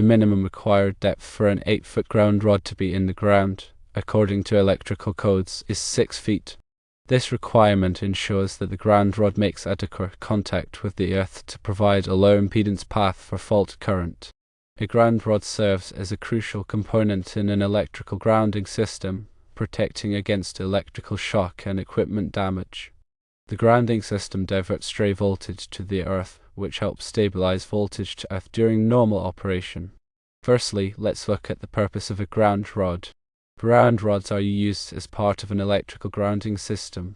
The minimum required depth for an 8-foot ground rod to be in the ground, according to electrical codes, is 6 feet. This requirement ensures that the ground rod makes adequate contact with the earth to provide a low impedance path for fault current. A ground rod serves as a crucial component in an electrical grounding system, protecting against electrical shock and equipment damage. The grounding system diverts stray voltage to the earth, which helps stabilize voltage to earth during normal operation. Firstly, let's look at the purpose of a ground rod. Ground rods are used as part of an electrical grounding system,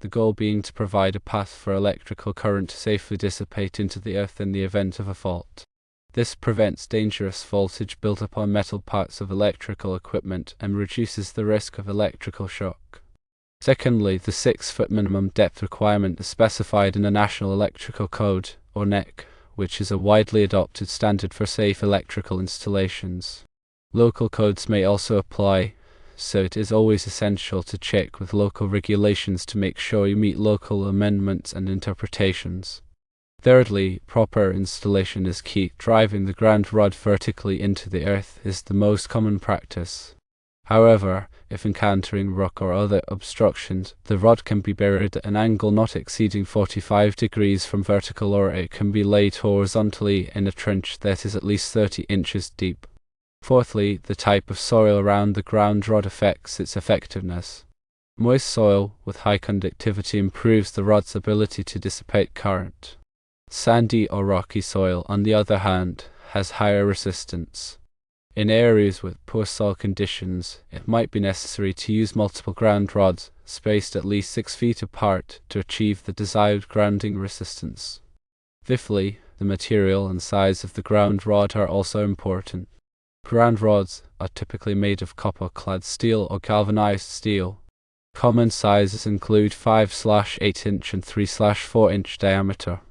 the goal being to provide a path for electrical current to safely dissipate into the earth in the event of a fault. This prevents dangerous voltage built up on metal parts of electrical equipment and reduces the risk of electrical shock. Secondly, the 6-foot minimum depth requirement is specified in the National Electrical Code, or NEC, which is a widely adopted standard for safe electrical installations. Local codes may also apply, so it is always essential to check with local regulations to make sure you meet local amendments and interpretations. Thirdly, proper installation is key. Driving the ground rod vertically into the earth is the most common practice. However, if encountering rock or other obstructions, the rod can be buried at an angle not exceeding 45 degrees from vertical, or it can be laid horizontally in a trench that is at least 30 inches deep. Fourthly, the type of soil around the ground rod affects its effectiveness. Moist soil with high conductivity improves the rod's ability to dissipate current. Sandy or rocky soil, on the other hand, has higher resistance. In areas with poor soil conditions, it might be necessary to use multiple ground rods, spaced at least 6 feet apart, to achieve the desired grounding resistance. Fifthly, the material and size of the ground rod are also important. Ground rods are typically made of copper-clad steel or galvanized steel. Common sizes include 5/8 inch and 3/4 inch diameter.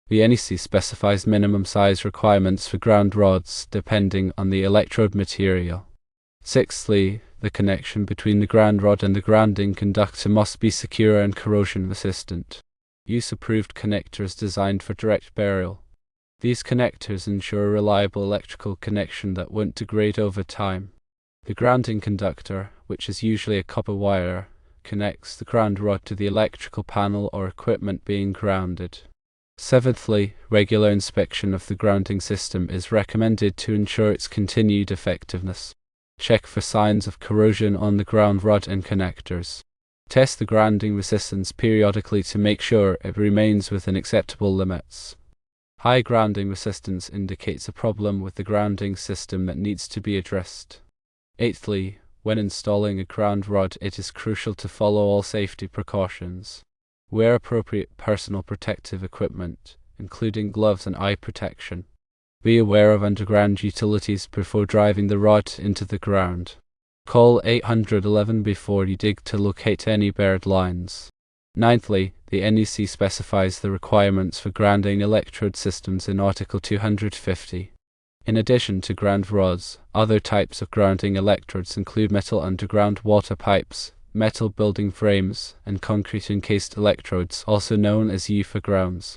The NEC specifies minimum size requirements for ground rods depending on the electrode material. Sixthly, the connection between the ground rod and the grounding conductor must be secure and corrosion resistant. Use approved connectors designed for direct burial. These connectors ensure a reliable electrical connection that won't degrade over time. The grounding conductor, which is usually a copper wire, connects the ground rod to the electrical panel or equipment being grounded. Seventhly, regular inspection of the grounding system is recommended to ensure its continued effectiveness. Check for signs of corrosion on the ground rod and connectors. Test the grounding resistance periodically to make sure it remains within acceptable limits. High grounding resistance indicates a problem with the grounding system that needs to be addressed. Eighthly, when installing a ground rod, it is crucial to follow all safety precautions. Wear appropriate personal protective equipment, including gloves and eye protection. Be aware of underground utilities before driving the rod into the ground. Call 811 before you dig to locate any buried lines. Ninthly, the NEC specifies the requirements for grounding electrode systems in Article 250. In addition to ground rods, other types of grounding electrodes include metal underground water pipes, metal building frames, and concrete-encased electrodes, also known as UFA grounds.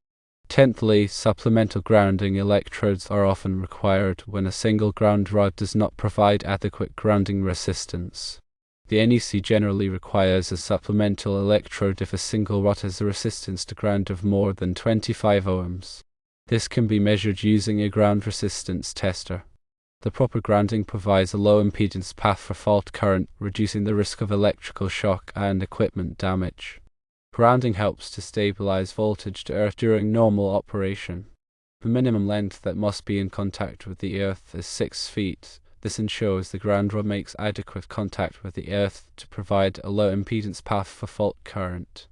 Tenthly, supplemental grounding electrodes are often required when a single ground rod does not provide adequate grounding resistance. The NEC generally requires a supplemental electrode if a single rod has a resistance to ground of more than 25 ohms. This can be measured using a ground resistance tester. The proper grounding provides a low impedance path for fault current, reducing the risk of electrical shock and equipment damage. Grounding helps to stabilize voltage to earth during normal operation. The minimum length that must be in contact with the earth is 6 feet. This ensures the ground rod makes adequate contact with the earth to provide a low impedance path for fault current.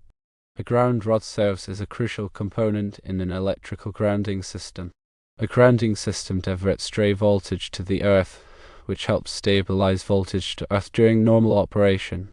A ground rod serves as a crucial component in an electrical grounding system. A grounding system diverts stray voltage to the earth, which helps stabilize voltage to earth during normal operation.